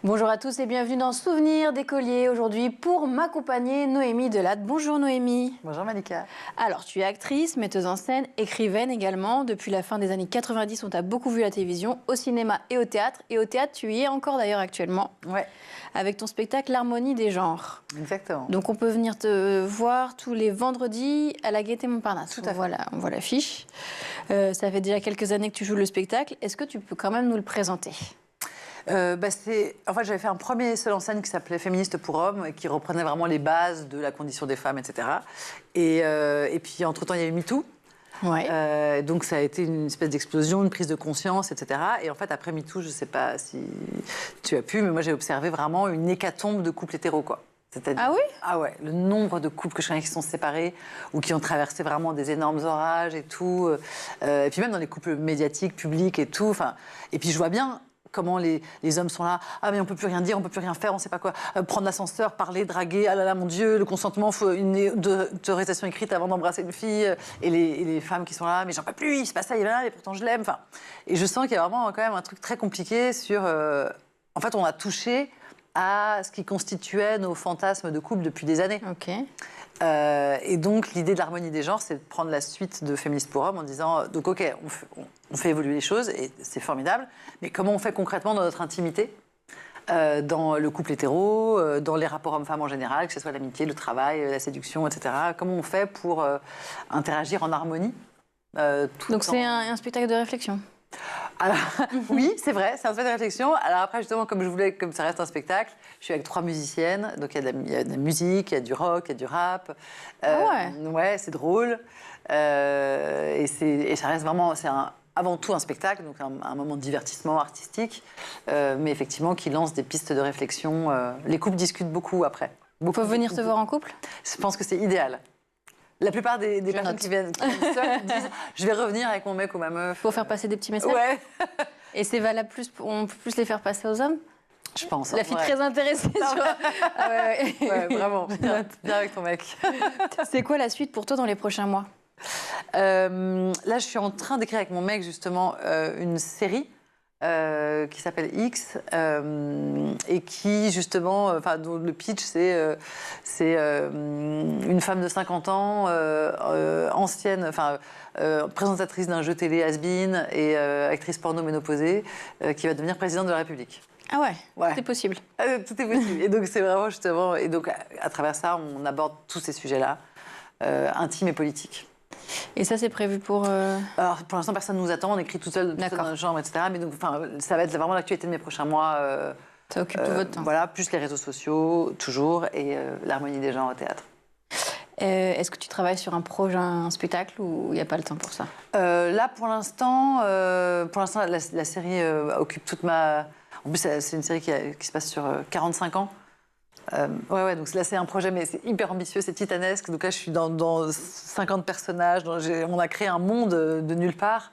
Bonjour à tous et bienvenue dans Souvenirs d'écoliers. Aujourd'hui, pour m'accompagner, Noémie Delatte. Bonjour Noémie. Bonjour Malika. Alors, tu es actrice, metteuse en scène, écrivaine également. Depuis la fin des années 90, on t'a beaucoup vu à la télévision, au cinéma et au théâtre. Et au théâtre, tu y es encore d'ailleurs actuellement. Ouais. Avec ton spectacle L'Harmonie des genres. Exactement. Donc, on peut venir te voir tous les vendredis à la Gaîté Montparnasse. Tout à fait. Voilà, on voit l'affiche. Ça fait déjà quelques années que tu joues le spectacle. Est-ce que tu peux quand même nous le présenter ? En fait, j'avais fait un premier seul en scène qui s'appelait Féministe pour hommes et qui reprenait vraiment les bases de la condition des femmes, etc. Et puis, entre-temps, il y a eu MeToo. Ouais. Donc, ça a été une espèce d'explosion, une prise de conscience, etc. Et en fait, après MeToo, je ne sais pas si tu as pu, mais moi, j'ai observé vraiment une hécatombe de couples hétéros, quoi. Ah oui ? Ah ouais, le nombre de couples que je connais qui sont séparés ou qui ont traversé vraiment des énormes orages et tout. Et puis même dans les couples médiatiques, publics et tout. Et puis je vois bien comment les hommes sont là. Ah mais on peut plus rien dire, on peut plus rien faire, on sait pas quoi. Prendre l'ascenseur, parler, draguer. Ah là là, mon Dieu, le consentement, faut une autorisation écrite avant d'embrasser une fille. Et les femmes qui sont là, mais j'en peux plus, il se passe ça, il va là, mais pourtant je l'aime. Et je sens qu'il y a vraiment quand même un truc très compliqué sur. En fait, on a touché à ce qui constituait nos fantasmes de couple depuis des années. Ok. Et donc, l'idée de l'harmonie des genres, c'est de prendre la suite de Féministe pour hommes en disant, donc ok, on fait évoluer les choses, et c'est formidable, mais comment on fait concrètement dans notre intimité, dans le couple hétéro, dans les rapports hommes-femmes en général, que ce soit l'amitié, le travail, la séduction, etc. Comment on fait pour interagir en harmonie Donc c'est un spectacle de réflexion. Alors, oui, c'est vrai, c'est un spectacle de réflexion. Alors après, justement, comme ça reste un spectacle, je suis avec 3 musiciennes, donc il y a de la musique, il y a du rock, il y a du rap. Ouais, c'est drôle. Et ça reste vraiment, avant tout un spectacle, donc un moment de divertissement artistique, mais effectivement qui lance des pistes de réflexion. Les couples discutent beaucoup après. On peut venir te voir en couple ? Je pense que c'est idéal. La plupart des personnes qui viennent seules disent « je vais revenir avec mon mec ou ma meuf ». Pour faire passer des petits messages ? Ouais. Et c'est valable on peut plus les faire passer aux hommes ? Je pense. La fille ouais. très intéressée, tu vois. Ah Ouais, vraiment. Viens avec ton mec. C'est quoi la suite pour toi dans les prochains mois ? Là, je suis en train d'écrire avec mon mec, justement, une série qui s'appelle X et qui, justement, dont le pitch, c'est une femme de 50 ans, ancienne, présentatrice d'un jeu télé has-been et actrice porno ménopausée, qui va devenir présidente de la République. Ah ouais, Ouais. tout est possible. Tout est possible. Et donc, c'est vraiment, justement... Et donc, à travers ça, on aborde tous ces sujets-là, intimes et politiques. Et ça, c'est prévu pour... Alors, pour l'instant, personne ne nous attend. On écrit tout seul dans notre chambre, etc. Mais donc, ça va être vraiment l'actualité de mes prochains mois. Ça occupe tout votre temps. Voilà, plus les réseaux sociaux, toujours, et l'harmonie des genres au théâtre. Est-ce que tu travailles sur un spectacle ou il n'y a pas le temps pour ça ? Là, pour l'instant, la série occupe toute ma... En plus, c'est une série qui se passe sur 45 ans. Ouais, donc là, c'est un projet, mais c'est hyper ambitieux, c'est titanesque. Donc là, je suis dans 50 personnages. On a créé un monde de nulle part.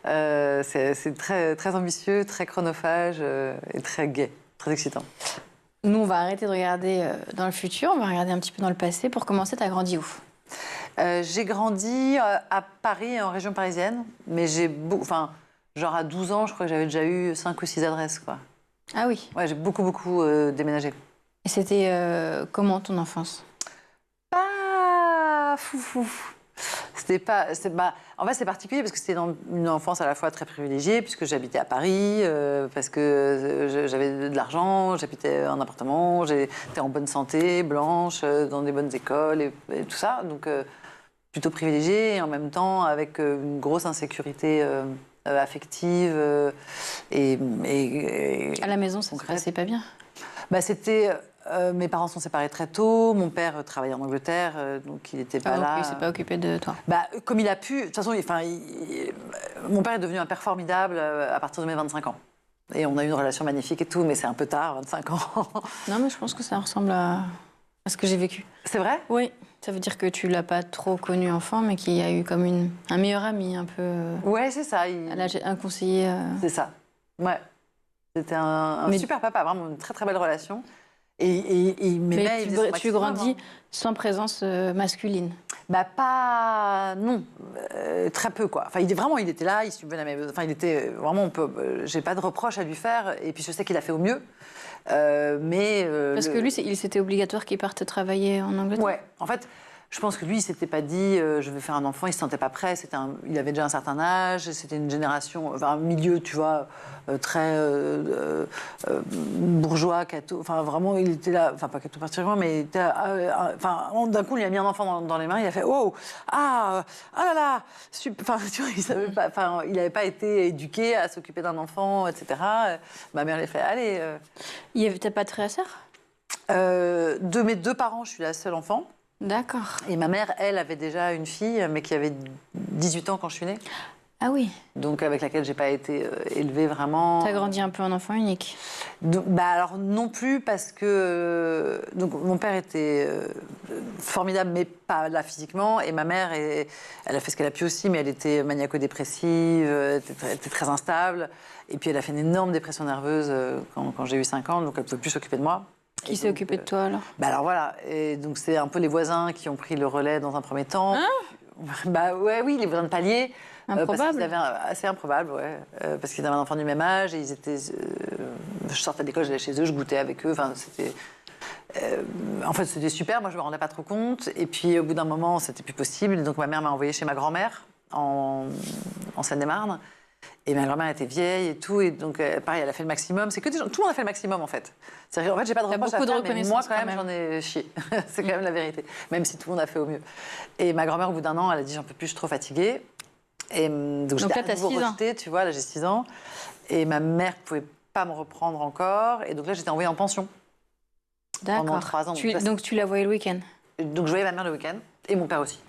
C'est très, très ambitieux, très chronophage et très gai, très excitant. Nous, on va arrêter de regarder dans le futur, on va regarder un petit peu dans le passé. Pour commencer, tu as grandi où ? J'ai grandi à Paris, en région parisienne, mais genre à 12 ans, je crois que j'avais déjà eu 5 ou 6 adresses, quoi. Ah oui. Ouais, j'ai beaucoup déménagé. Et c'était comment ton enfance ? Pas foufou. En fait, c'est particulier parce que c'était une enfance à la fois très privilégiée, puisque j'habitais à Paris, parce que j'avais de l'argent, j'habitais en appartement, j'étais en bonne santé, blanche, dans des bonnes écoles et tout ça. Donc, plutôt privilégiée et en même temps avec une grosse insécurité affective. À la maison, ça se passait pas bien ? Mes parents sont séparés très tôt. Mon père travaillait en Angleterre, donc il n'était pas là. Il ne s'est pas occupé de toi. Comme il a pu. De toute façon, mon père est devenu un père formidable à partir de mes 25 ans. Et on a eu une relation magnifique et tout, mais c'est un peu tard, 25 ans. Non, mais je pense que ça ressemble à ce que j'ai vécu. C'est vrai ? Oui. Ça veut dire que tu l'as pas trop connu enfant, mais qu'il y a eu comme un meilleur ami, un peu... Ouais, c'est ça. Un conseiller... C'est ça. Ouais. C'était un super papa, vraiment une très très belle relation. Et il m'aimait. Mais tu grandis sans présence masculine. Bah pas... Non, très peu, quoi. Enfin, il était là, il subvenait à mes... Enfin, il était vraiment... J'ai pas de reproche à lui faire. Et puis, je sais qu'il a fait au mieux. Parce que lui, c'était obligatoire qu'il parte travailler en Angleterre. Ouais, en fait, je pense que lui, il s'était pas dit je vais faire un enfant, il se sentait pas prêt. Il avait déjà un certain âge, c'était une génération, enfin un milieu, tu vois, très bourgeois, catho. Enfin vraiment, il était là, enfin pas catho particulièrement, mais il était, enfin d'un coup, il a mis un enfant dans les mains, il a fait oh ah là là, enfin tu vois, il savait pas, enfin il n'avait pas été éduqué à s'occuper d'un enfant, etc. Ma mère l'a fait allez. T'as pas de frère et sœur? De mes 2 parents, je suis la seule enfant. D'accord. Et ma mère, elle, avait déjà une fille, mais qui avait 18 ans quand je suis née. Ah oui. Donc avec laquelle j'ai pas été élevée vraiment. T'as grandi un peu en enfant unique? Donc, bah alors non plus parce que donc mon père était formidable mais pas là physiquement et ma mère elle a fait ce qu'elle a pu aussi mais elle était maniaco-dépressive, était très instable et puis elle a fait une énorme dépression nerveuse quand j'ai eu 5 ans donc elle ne pouvait plus s'occuper de moi. Qui s'est occupé de toi alors? Bah alors voilà, et donc c'est un peu les voisins qui ont pris le relais dans un premier temps. Bah ouais, oui, les voisins de palier. Improbable. Assez improbable, ouais. Parce qu'ils avaient un enfant du même âge et ils étaient. Je sortais d'école, j'allais chez eux, je goûtais avec eux. Enfin, c'était. En fait, c'était super. Moi, je me rendais pas trop compte. Et puis, au bout d'un moment, c'était plus possible. Donc, ma mère m'a envoyée chez ma grand-mère en Seine-et-Marne. Et ma grand-mère était vieille et tout, et donc pareil, elle a fait le maximum. C'est que des gens, tout le monde a fait le maximum en fait. En fait, j'ai pas de reproche à faire, mais moi quand même, j'en ai chié. C'est quand même la vérité, même si tout le monde a fait au mieux. Et ma grand-mère, au bout d'un an, elle a dit j'en peux plus, je suis trop fatiguée. Et donc là, t'as 6 ans. Tu vois, là j'ai 6 ans. Et ma mère pouvait pas me reprendre encore, et donc là j'étais envoyée en pension. D'accord. Pendant 3 ans. Donc tu la voyais le week-end? Donc je voyais ma mère le week-end et mon père aussi.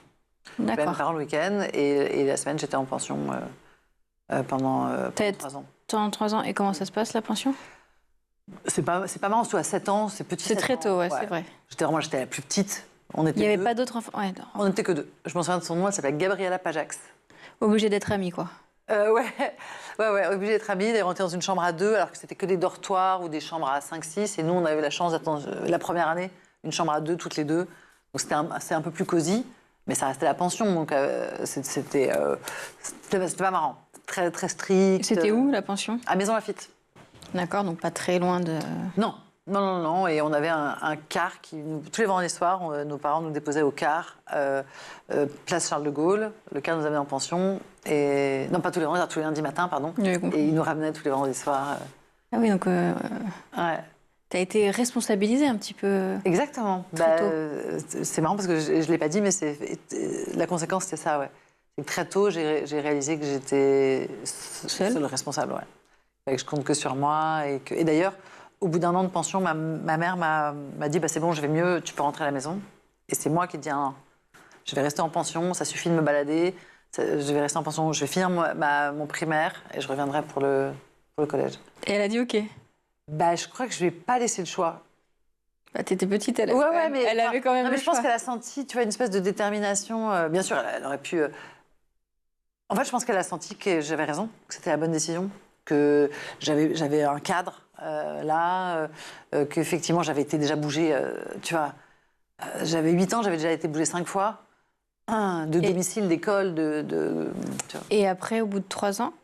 D'accord. Je voyais mes parents le week-end et la semaine j'étais en pension. Pendant 3 ans. Pendant 3 ans. Et comment ça se passe, la pension? C'est pas marrant, surtout à 7 ans, c'est petit. C'est très tôt, ouais, c'est vrai. J'étais la plus petite. Il n'y avait pas d'autres enfants? Ouais, on n'était que 2. Je m'en souviens de son nom, elle s'appelait Gabriella Pajax. Obligée d'être amie, quoi. Ouais, obligée d'être amie, d'être rentrée dans une chambre à 2, alors que c'était que des dortoirs ou des chambres à 5-6. Et nous, on avait la chance d'attendre la première année, une chambre à 2, toutes les 2. Donc c'est un peu plus cosy, mais ça restait la pension, donc c'était pas marrant. Très, très strict. C'était où, la pension? À Maison Lafitte. D'accord, donc pas très loin de... Non. Et on avait un car qui, tous les vendredis soirs, nos parents nous déposaient au car, place Charles de Gaulle. Le car nous amenait en pension. Et, non, pas tous les vendredis, tous les lundis matins, pardon. Et ils nous ramenaient tous les vendredis soirs. Ah oui, donc... Ouais. T'as été responsabilisée un petit peu. Exactement. C'est marrant parce que je ne l'ai pas dit, mais la conséquence, c'était ça, ouais. Très tôt, j'ai réalisé que j'étais seule responsable, ouais. Et que je compte que sur moi. Et d'ailleurs, au bout d'1 an de pension, ma mère m'a dit c'est bon, je vais mieux, tu peux rentrer à la maison. Et c'est moi qui ai dit je vais rester en pension, ça suffit de me balader, je vais rester en pension, je vais finir mon primaire et je reviendrai pour le collège. Et elle a dit OK? Je crois que je ne lui ai pas laissé le choix. T'étais petite, elle avait quand même le choix. Je pense qu'elle a senti, tu vois, une espèce de détermination. Bien sûr, elle aurait pu... En fait, je pense qu'elle a senti que j'avais raison, que c'était la bonne décision, que j'avais un cadre qu'effectivement j'avais été déjà bougée, tu vois. J'avais 8 ans, j'avais déjà été bougée 5 fois, domicile, d'école, tu vois. Et après, au bout de 3 ans?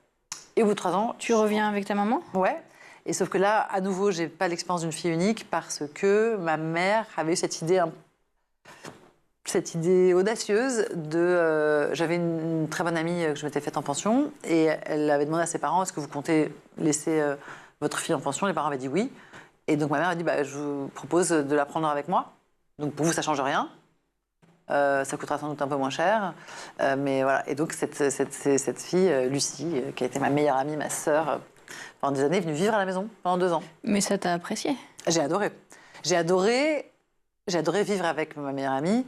Et au bout de 3 ans... Tu reviens avec ta maman? Ouais. Et sauf que là, à nouveau, j'ai pas l'expérience d'une fille unique parce que ma mère avait eu cette idée audacieuse de... j'avais une très bonne amie que je m'étais faite en pension et elle avait demandé à ses parents, est-ce que vous comptez laisser votre fille en pension? Les parents avaient dit oui. Et donc ma mère a dit, je vous propose de la prendre avec moi. Donc pour vous, ça change rien. Ça coûtera sans doute un peu moins cher. Mais voilà. Et donc cette fille, Lucie, qui a été ma meilleure amie, ma sœur, pendant des années, est venue vivre à la maison pendant 2 ans. Mais ça t'a apprécié? J'ai adoré. J'ai adoré vivre avec ma meilleure amie.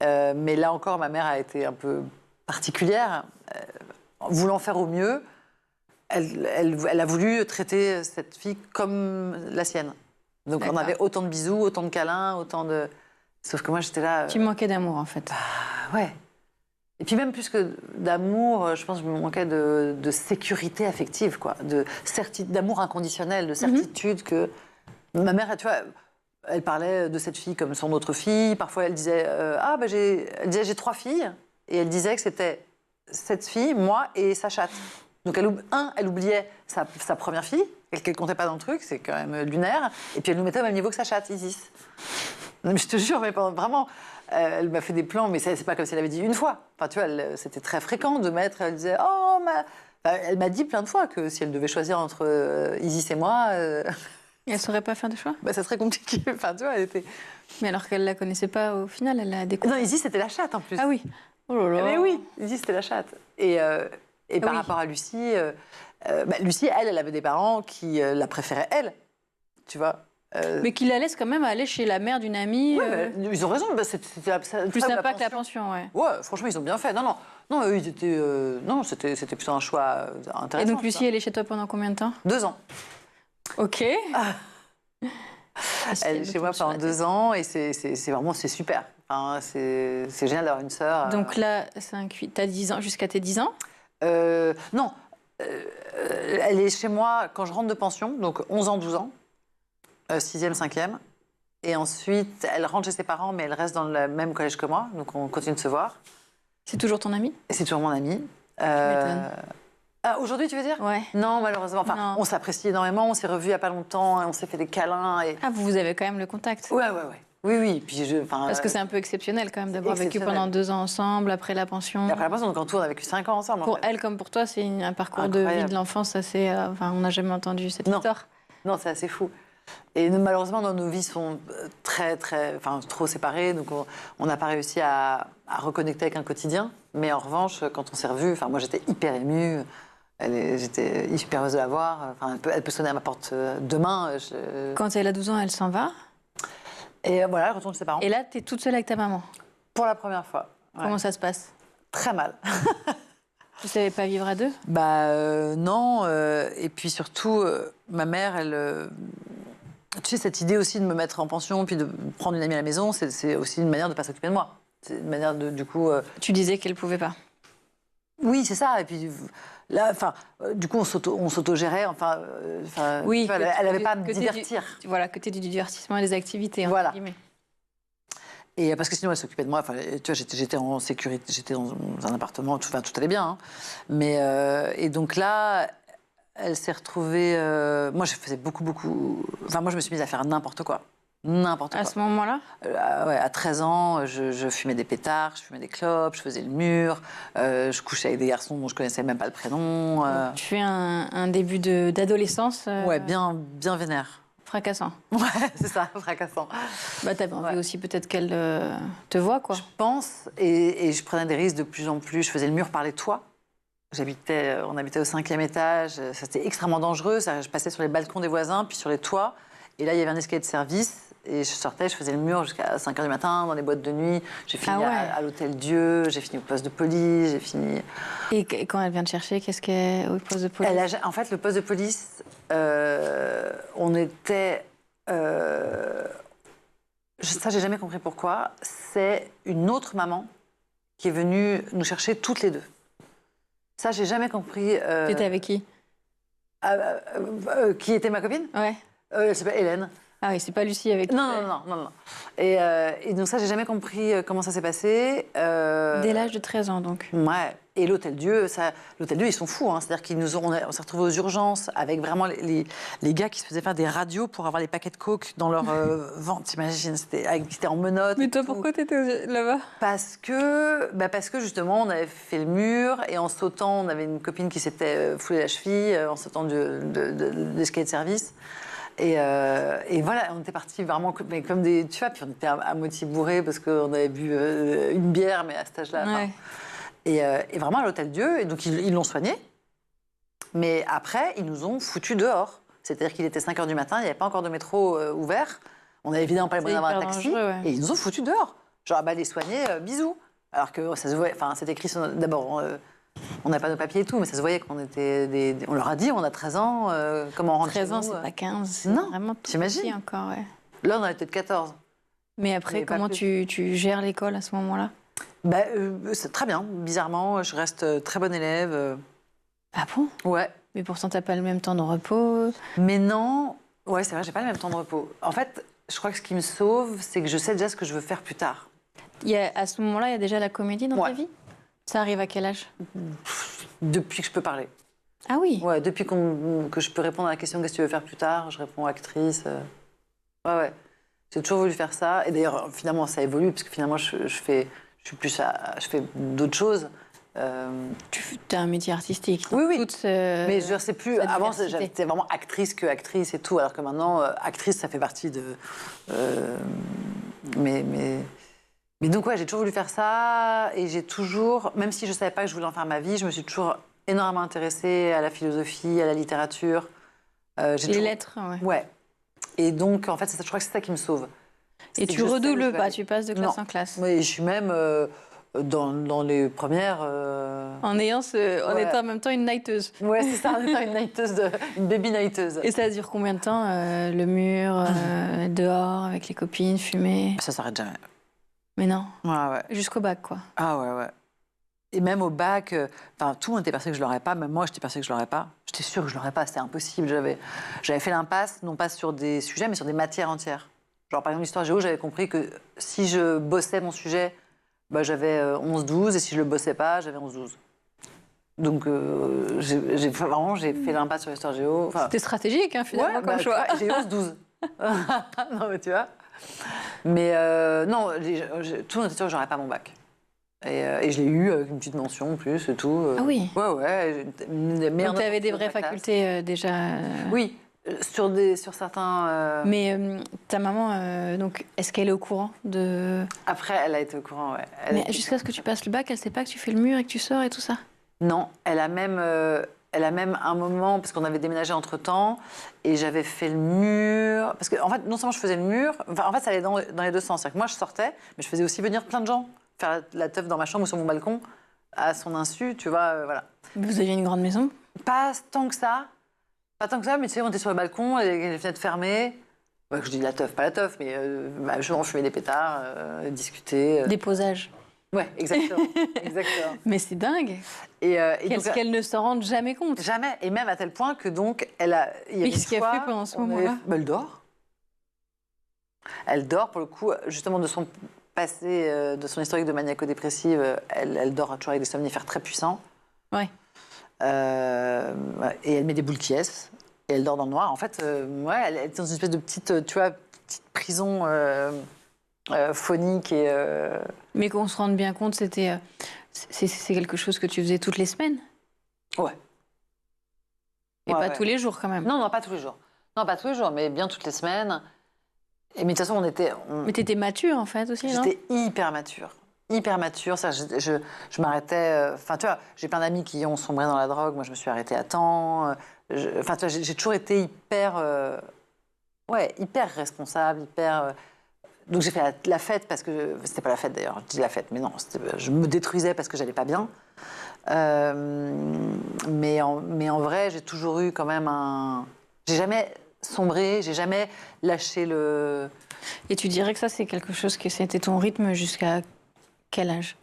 Mais là encore, ma mère a été un peu particulière. Voulant faire au mieux, elle a voulu traiter cette fille comme la sienne. Donc on avait autant de bisous, autant de câlins, autant de... Sauf que moi, j'étais là... Tu manquais d'amour, en fait. Ouais. Et puis même plus que d'amour, je pense que je me manquais de sécurité affective, quoi. D'amour inconditionnel, de certitude que... Ma mère, tu vois... elle parlait de cette fille comme son autre fille. Parfois, elle disait j'ai 3 filles. Et elle disait que c'était cette fille, moi et sa chatte. Donc, elle oubliait sa première fille, qu'elle ne comptait pas dans le truc, c'est quand même lunaire. Et puis, elle nous mettait au même niveau que sa chatte, Isis. Non, mais je te jure, mais vraiment, elle m'a fait des plans, mais c'est pas comme si elle avait dit une fois. Enfin, tu vois, c'était très fréquent de mettre. Elle disait, elle m'a dit plein de fois que si elle devait choisir entre Isis et moi. Et elle saurait pas faire de choix? Ça serait compliqué. Enfin, tu vois, elle était. Mais alors qu'elle la connaissait pas au final, elle l'a découvert. Non, Isis, c'était la chatte en plus. Ah oui. Oh là là. Mais oui, Isis, c'était la chatte. Et par rapport à Lucie, Lucie, elle avait des parents qui la préféraient, elle. Tu vois. Mais qui la laisse quand même aller chez la mère d'une amie. Ouais, ils ont raison. Plus sympa que la pension, ouais. Ouais, franchement, ils ont bien fait. Non, eux, ils étaient. Non, c'était plutôt un choix intéressant. Et donc, Lucie, elle est chez toi pendant combien de temps? 2 ans. Ok. Elle est chez moi pendant 2 ans et c'est vraiment super. Enfin, c'est génial d'avoir une sœur. Donc là, t'as 10 ans, jusqu'à tes 10 ans? Non. Elle est chez moi quand je rentre de pension, donc 11 ans, 12 ans, 6e, 5e. Et ensuite, elle rentre chez ses parents, mais elle reste dans le même collège que moi, donc on continue de se voir. C'est toujours ton amie? C'est toujours mon amie. Aujourd'hui, tu veux dire? Ouais. Non, malheureusement. Enfin, non. On s'apprécie énormément, on s'est revus il n'y a pas longtemps, et on s'est fait des câlins. Et... Ah, vous avez quand même le contact? Ouais. Oui. Puis parce que c'est un peu exceptionnel quand même d'avoir vécu pendant 2 ans ensemble, après la pension. Et après la pension, donc en tout, on a vécu 5 ans ensemble. Pour elle comme pour toi, c'est un parcours de vie de l'enfance assez... on n'a jamais entendu cette histoire. Non, c'est assez fou. Et malheureusement, nos vies sont trop séparées, donc on n'a pas réussi à reconnecter avec un quotidien. Mais en revanche, quand on s'est revus, moi j'étais hyper émue. J'étais hyper heureuse de la voir. Elle peut sonner à ma porte demain. Quand elle a 12 ans, elle s'en va. Et voilà, elle retourne chez ses parents. Et là, tu es toute seule avec ta maman? Pour la première fois. Ouais. Comment ça se passe? Très mal. Tu savais pas vivre à 2? Non. Et puis surtout, ma mère, elle... tu sais, cette idée aussi de me mettre en pension puis de prendre une amie à la maison, c'est aussi une manière de ne pas s'occuper de moi. C'est une manière de, du coup... Tu disais qu'elle pouvait pas? Oui, c'est ça. Et puis là, du coup, on s'autogérait. Oui, elle n'avait pas à me divertir. Voilà, côté du divertissement et des activités. Voilà. Guillemets. Et parce que sinon, elle s'occupait de moi. Tu vois, j'étais en sécurité, j'étais dans un appartement, tout allait bien. Hein. Mais et donc là, elle s'est retrouvée. Moi, je faisais beaucoup. Moi, je me suis mise à faire n'importe quoi. À ce moment-là? Ouais, à 13 ans, je fumais des pétards, je fumais des clopes, je faisais le mur, je couchais avec des garçons dont je connaissais même pas le prénom. Tu fais un début d'adolescence Ouais, bien vénère. Fracassant. Ouais, c'est ça, fracassant. T'avais envie aussi peut-être qu'elle te voie, quoi. Je pense, et je prenais des risques de plus en plus. Je faisais le mur par les toits. On habitait au 5e étage, c'était extrêmement dangereux. Je passais sur les balcons des voisins, puis sur les toits. Et là, il y avait un escalier de service. Et je sortais, je faisais le mur jusqu'à 5h du matin dans les boîtes de nuit. J'ai fini à l'hôtel Dieu, j'ai fini au poste de police, j'ai fini... Et quand elle vient te chercher, qu'est-ce qu'elle au poste de police? En fait, le poste de police, on était... ça, j'ai jamais compris pourquoi. C'est une autre maman qui est venue nous chercher toutes les deux. Ça, j'ai jamais compris. T'étais avec qui? Qui était ma copine? Ouais. Elle s'appelle Hélène. Ah oui, c'est pas Lucie avec qui? Non. Et donc ça, j'ai jamais compris comment ça s'est passé. Dès l'âge de 13 ans, donc. Ouais. Et l'Hôtel Dieu, ils sont fous. Hein. C'est-à-dire on s'est retrouvés aux urgences avec vraiment les gars qui se faisaient faire des radios pour avoir les paquets de coke dans leur ventre. T'imagines, c'était en menottes. Mais toi, pourquoi t'étais là-bas? Parce que justement, on avait fait le mur et en sautant, on avait une copine qui s'était foulée la cheville en sautant de l'escalier de service. Et voilà, on était partis vraiment comme des... Tu vois, puis on était à moitié bourrés parce qu'on avait bu une bière, mais à cet âge-là. Ouais. Et vraiment à l'Hôtel Dieu, et donc ils l'ont soigné. Mais après, ils nous ont foutus dehors. C'est-à-dire qu'il était 5h du matin, il n'y avait pas encore de métro ouvert. On n'avait évidemment pas les moyens d'avoir un taxi. Dangereux, ouais. Et ils nous ont foutus dehors. Genre, les soigner, bisous. Alors que ça se voyait... Enfin, c'était écrit sur... D'abord... on n'avait pas nos papiers et tout, mais ça se voyait qu'on était On leur a dit, on a 13 ans, comment on rentre 13 ans, chez nous, c'est pas 15. C'est non, vraiment tout t'imagines petit encore, ouais. Là, on avait peut-être 14. Mais après, comment tu gères l'école à ce moment-là? C'est très bien. Bizarrement, je reste très bonne élève. Ah bon? Ouais. Mais pourtant, t'as pas le même temps de repos. Mais non. Ouais, c'est vrai, j'ai pas le même temps de repos. En fait, je crois que ce qui me sauve, c'est que je sais déjà ce que je veux faire plus tard. À ce moment-là, il y a déjà la comédie dans ta Ouais. vie? Ça arrive à quel âge? Depuis que je peux parler. Ah oui. Ouais, depuis que je peux répondre à la question qu'est-ce que tu veux faire plus tard, je réponds actrice. Ouais, ouais. J'ai toujours voulu faire ça. Et d'ailleurs, finalement, ça évolue, parce que finalement, je fais d'autres choses. Tu as un métier artistique. Oui, oui. Mais je ne sais plus. Avant, j'étais vraiment actrice que actrice et tout, alors que maintenant, actrice, ça fait partie de. Mais donc, ouais, j'ai toujours voulu faire ça. Et j'ai toujours, même si je ne savais pas que je voulais en faire ma vie, je me suis toujours énormément intéressée à la philosophie, à la littérature. Les lettres, ouais. Ouais. Et donc, en fait, je crois que c'est ça qui me sauve. Et tu redoubles pas, tu passes de classe en classe. Oui, je suis même dans les premières. En étant en même temps une nighteuse. Ouais, c'est ça, en étant une nighteuse, une baby nighteuse. Et ça dure combien de temps, le mur, dehors, avec les copines, fumer? Ça s'arrête jamais. Mais non. Ouais, ouais. Jusqu'au bac, quoi. Ah ouais, ouais. Et même au bac, tout le monde était persuadé que je l'aurais pas, même moi j'étais persuadée que je l'aurais pas. J'étais sûre que je l'aurais pas, c'était impossible. J'avais fait l'impasse, non pas sur des sujets, mais sur des matières entières. Genre par exemple l'histoire géo, j'avais compris que si je bossais mon sujet, bah, j'avais 11-12, et si je le bossais pas, j'avais 11-12. Donc j'ai fait l'impasse sur l'histoire géo. C'était stratégique, hein, finalement, ouais, comme choix. J'ai eu 11-12. Non mais tu vois. Mais non, tout le monde était sûr que j'aurais pas mon bac. Et je l'ai eu avec une petite mention en plus et tout. Ah oui. Ouais, ouais. Donc tu avais des vraies facultés déjà. Oui, sur certains. Mais ta maman, donc, est-ce qu'elle est au courant de... Après, elle a été au courant, ouais. Mais jusqu'à ce que tu passes le bac, elle sait pas que tu fais le mur et que tu sors et tout ça? Non, elle a même un moment, parce qu'on avait déménagé entre-temps, et j'avais fait le mur. Parce que, en fait, non seulement je faisais le mur, en fait, ça allait dans les deux sens. C'est-à-dire que moi, je sortais, mais je faisais aussi venir plein de gens faire la teuf dans ma chambre ou sur mon balcon, à son insu, tu vois, voilà. Vous aviez une grande maison? Pas tant que ça. Pas tant que ça, mais tu sais, on était sur le balcon, avec les fenêtres fermées. Ouais, je dis la teuf, pas la teuf, mais je fumais des pétards, discuter. Des posages. Ouais, exactement. Exactement. Mais c'est dingue. Qu'est-ce qu'elle ne se rende jamais compte? Jamais. Et même à tel point que donc, il y a qu'est-ce qu'elle fait pendant ce moment-là? Elle dort. Elle dort, pour le coup, justement de son passé, de son historique de maniaco-dépressive, elle dort toujours avec des somnifères très puissants. Ouais. Et elle met des boules qui et elle dort dans le noir. En fait, ouais, elle est dans une espèce de petite, tu vois, petite prison phonique et. Mais qu'on se rende bien compte, c'est quelque chose que tu faisais toutes les semaines? Ouais. Et pas tous les jours quand même? Non, pas tous les jours. Non, pas tous les jours, mais bien toutes les semaines. Et mais de toute façon, Mais t'étais mature en fait aussi, non? J'étais hyper mature. Hyper mature, ça, je m'arrêtais. Enfin, tu vois, j'ai plein d'amis qui ont sombré dans la drogue. Moi, je me suis arrêtée à temps. Enfin, tu vois, j'ai toujours été hyper responsable, hyper. Donc j'ai fait la fête parce que c'était pas la fête d'ailleurs. Je dis la fête, mais non, je me détruisais parce que j'allais pas bien. Mais en vrai, j'ai toujours eu quand même j'ai jamais sombré, j'ai jamais lâché le. Et tu dirais que ça, c'est quelque chose que c'était ton rythme jusqu'à quel âge?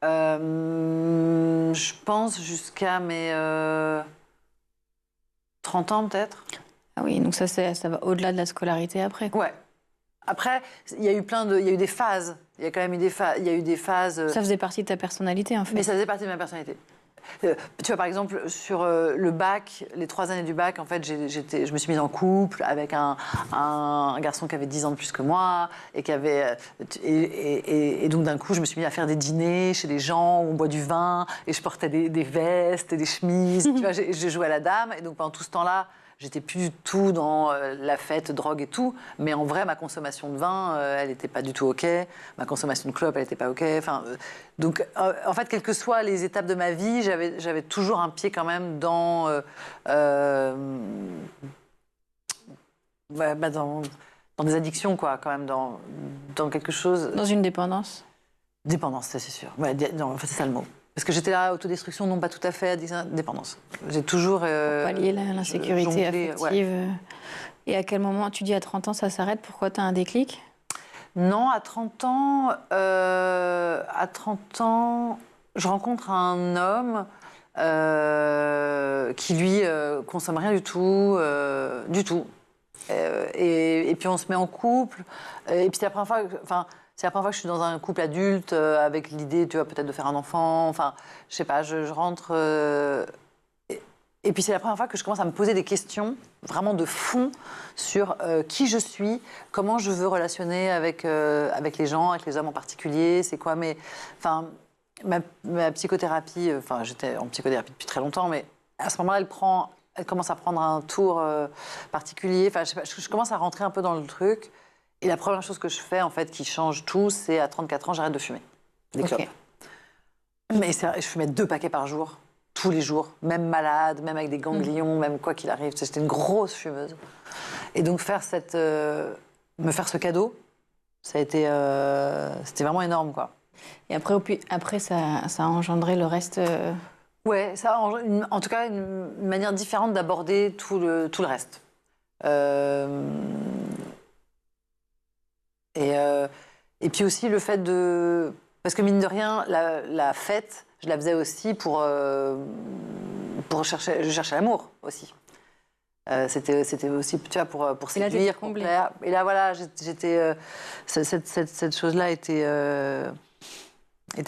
Je pense jusqu'à mes 30 ans peut-être. Ah oui, donc ça va au-delà de la scolarité après, quoi. Ouais. Après, il y a eu des phases. Il y a quand même eu des phases. Ça faisait partie de ta personnalité, en fait. Mais ça faisait partie de ma personnalité. Tu vois, par exemple, sur le bac, les 3 années du bac, en fait, je me suis mise en couple avec un garçon qui avait 10 ans de plus que moi et et donc d'un coup, je me suis mise à faire des dîners chez des gens où on boit du vin et je portais des vestes et des chemises. Tu vois, je jouais à la dame et donc pendant tout ce temps-là, j'étais plus du tout dans la fête, drogue et tout, mais en vrai, ma consommation de vin, elle n'était pas du tout OK. Ma consommation de clope, elle n'était pas OK. Enfin, donc, en fait, quelles que soient les étapes de ma vie, j'avais toujours un pied quand même dans des addictions, quoi, quand même, dans quelque chose. Dans une dépendance? Dépendance, ça, c'est sûr. Ouais, en fait, c'est ça le mot. Parce que j'étais là, autodestruction, non pas tout à fait, dépendance. J'ai toujours... Pour pallier l'insécurité affective. Ouais. Et à quel moment, tu dis à 30 ans, ça s'arrête? Pourquoi tu as un déclic? Non, à 30 ans, je rencontre un homme qui, lui, consomme rien du tout. Du tout. Et puis on se met en couple. Et puis c'est la première fois, c'est la première fois que je suis dans un couple adulte avec l'idée, tu vois, peut-être de faire un enfant. Enfin, je sais pas, je rentre. Et puis c'est la première fois que je commence à me poser des questions vraiment de fond sur qui je suis, comment je veux relationner avec les gens, avec les hommes en particulier. C'est quoi enfin, ma psychothérapie. Enfin, j'étais en psychothérapie depuis très longtemps, mais à ce moment-là, elle commence à prendre un tour particulier. Enfin, je sais pas, je commence à rentrer un peu dans le truc. Et la première chose que je fais, en fait, qui change tout, c'est à 34 ans, j'arrête de fumer des clopes. Mais je fumais 2 paquets par jour, tous les jours, même malade, même avec des ganglions, même quoi qu'il arrive. J'étais une grosse fumeuse. Et donc me faire ce cadeau, ça a été, c'était vraiment énorme, quoi. Et après ça a engendré le reste. Ouais, ça, en tout cas, une manière différente d'aborder tout le reste. Et puis aussi le fait de... Parce que mine de rien, la fête, je la faisais aussi pour chercher... Je cherchais l'amour aussi. C'était aussi, tu vois, pour séduire, pour plaire. Et là, voilà, j'étais... cette chose-là était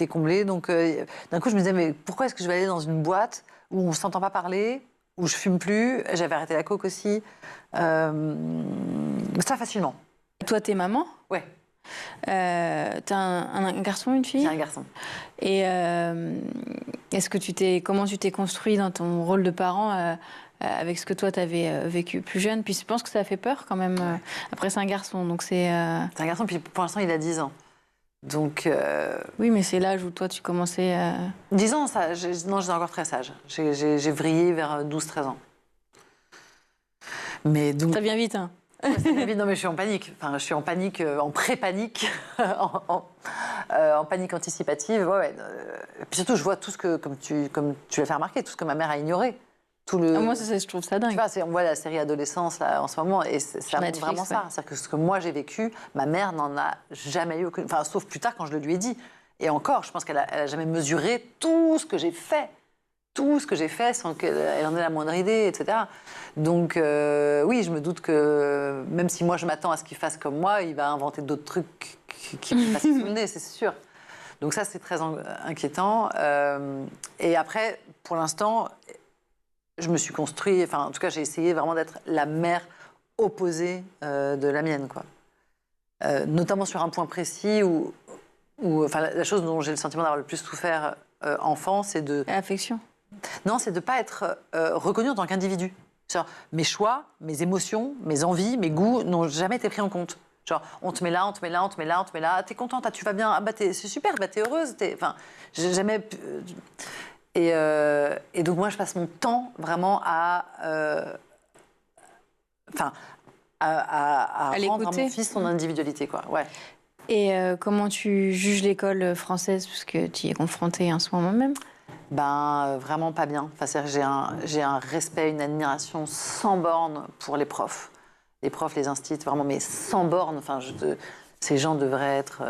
comblée. Donc, d'un coup, je me disais, mais pourquoi est-ce que je vais aller dans une boîte où on ne s'entend pas parler, où je fume plus? J'avais arrêté la coke aussi. Ça, facilement. Toi, t'es maman? Ouais. T'as un garçon, une fille? J'ai un garçon. Et comment tu t'es construit dans ton rôle de parent avec ce que toi t'avais vécu plus jeune? Puis je pense que ça a fait peur quand même. Après, c'est un garçon, donc c'est... C'est un garçon, puis pour l'instant, il a 10 ans. Donc... Oui, mais c'est l'âge où toi, tu commençais... 10 ans, non, j'étais encore très sage. J'ai vrillé vers 12-13 ans. Mais donc... Ça vient vite, hein? Non, mais je suis en panique. Enfin, je suis en panique, en pré-panique, en panique anticipative. Ouais. Et puis surtout, je vois tout ce que, comme tu l'as fait remarquer, tout ce que ma mère a ignoré. Moi, je trouve ça dingue. Tu vois, on voit la série Adolescence là, en ce moment, et ça montre vraiment ça. C'est-à-dire que ce que moi j'ai vécu, ma mère n'en a jamais eu aucune... Enfin, sauf plus tard quand je le lui ai dit. Et encore, je pense qu'elle a jamais mesuré tout ce que j'ai fait. Tout ce que j'ai fait sans qu'elle en ait la moindre idée, etc. Donc, oui, je me doute que même si moi je m'attends à ce qu'il fasse comme moi, il va inventer d'autres trucs qui me passent sous le nez, c'est sûr. Donc ça, c'est très inquiétant. Et après, pour l'instant, je me suis construit, enfin, en tout cas, j'ai essayé vraiment d'être la mère opposée de la mienne, quoi. Notamment sur un point précis où enfin, la chose dont j'ai le sentiment d'avoir le plus souffert enfant, c'est de... L'affection. Non, c'est de ne pas être reconnu en tant qu'individu. Mes choix, mes émotions, mes envies, mes goûts n'ont jamais été pris en compte. Genre, on te met là, on te met là, on te met là, on te met là. T'es contente, tu vas bien, ah bah c'est super, bah t'es heureuse. Enfin, j'ai jamais... Et donc moi, je passe mon temps vraiment à rendre à mon fils son individualité, quoi. Ouais. Et comment tu juges l'école française, parce que tu y es confrontée en ce moment même? Vraiment pas bien. Enfin, j'ai un respect, une admiration sans borne pour les profs. Les profs, les instituts, vraiment, mais sans borne. Enfin, ces gens devraient être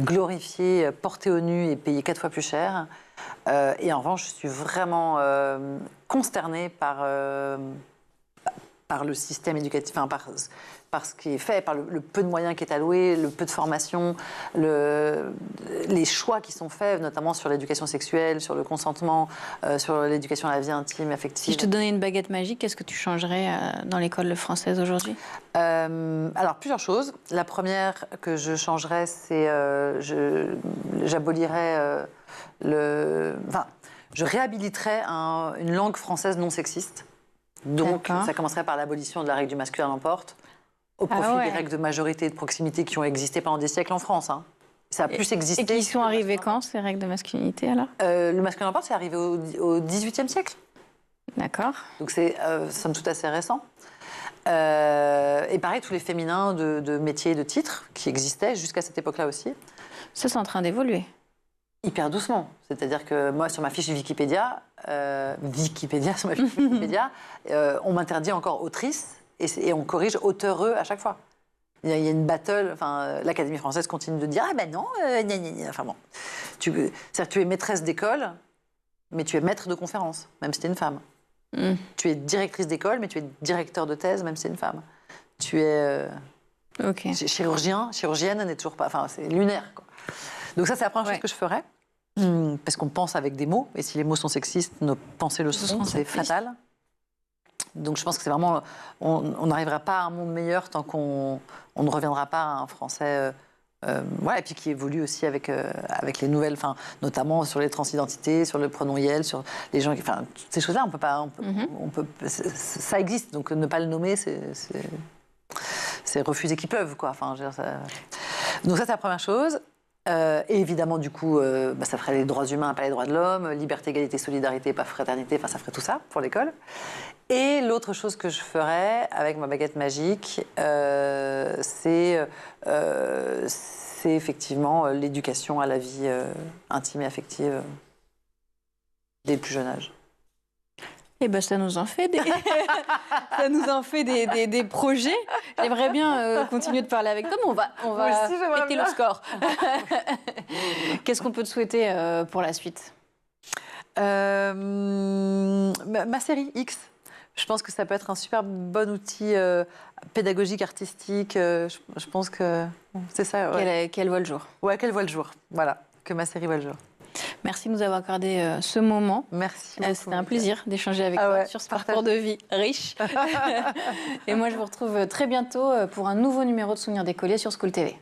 glorifiés, portés au nu et payés 4 fois plus cher. Et en revanche, je suis vraiment consternée par le système éducatif, enfin, par ce qui est fait, par le peu de moyens qui est alloué, le peu de formation, les choix qui sont faits, notamment sur l'éducation sexuelle, sur le consentement, sur l'éducation à la vie intime, affective. Si je te donnais une baguette magique, qu'est-ce que tu changerais dans l'école française aujourd'hui? Alors, plusieurs choses. La première que je changerais, c'est j'abolirais enfin, je réhabiliterais une langue française non sexiste. Donc, ça commencerait par l'abolition de la règle du masculin l'emporte, au profit des règles de majorité et de proximité qui ont existé pendant des siècles en France. Hein. Ça a plus existé. Et qui sont arrivées quand, ces règles de masculinité, alors? Le masculin l'emporte, c'est arrivé au XVIIIe siècle. D'accord. Donc, c'est somme toute assez récent. Et pareil, tous les féminins de métiers et de titres qui existaient jusqu'à cette époque-là aussi. Ça, c'est en train d'évoluer. Hyper doucement. C'est-à-dire que moi, sur ma fiche Wikipédia, sur ma fiche Wikipédia, on m'interdit encore autrice et on corrige auteureux à chaque fois. Il y a une battle, enfin, l'Académie française continue de dire « Ah ben non, gna gna gna ». Enfin bon, c'est-à-dire que tu es maîtresse d'école, mais tu es maître de conférence, même si tu es une femme. Tu es directrice d'école, mais tu es directeur de thèse, même si tu es une femme. tu es chirurgienne n'est toujours pas... Enfin, c'est lunaire, quoi. Donc ça, c'est la première chose que je ferais. Parce qu'on pense avec des mots, et si les mots sont sexistes, nos pensées le sont, c'est fatal. Donc je pense que c'est vraiment... On n'arrivera pas à un monde meilleur tant qu'on ne reviendra pas à un français... et puis qui évolue aussi avec les nouvelles, notamment sur les transidentités, sur le pronom Yel, sur les gens... Enfin, ces choses-là, on peut pas... ça existe, donc ne pas le nommer, c'est refuser qu'ils peuvent, quoi. Enfin, je veux dire, donc ça, c'est la première chose. Et évidemment, du coup, ça ferait les droits humains, pas les droits de l'homme, liberté, égalité, solidarité, pas fraternité, ça ferait tout ça pour l'école. Et l'autre chose que je ferais avec ma baguette magique, c'est effectivement l'éducation à la vie intime et affective dès le plus jeune âge. Eh ben, ça nous en fait des projets. J'aimerais bien continuer de parler avec toi, mais on va péter le score. Qu'est-ce qu'on peut te souhaiter pour la suite? Ma série X. Je pense que ça peut être un super bon outil pédagogique, artistique. Je pense que c'est ça. Ouais. Qu'elle voit le jour. Ouais, qu'elle voit le jour. Voilà, que ma série voit le jour. Merci de nous avoir accordé ce moment. Merci. C'était un plaisir d'échanger avec toi sur ce parcours de vie riche. Et moi, je vous retrouve très bientôt pour un nouveau numéro de Souvenirs d'écolier sur School TV.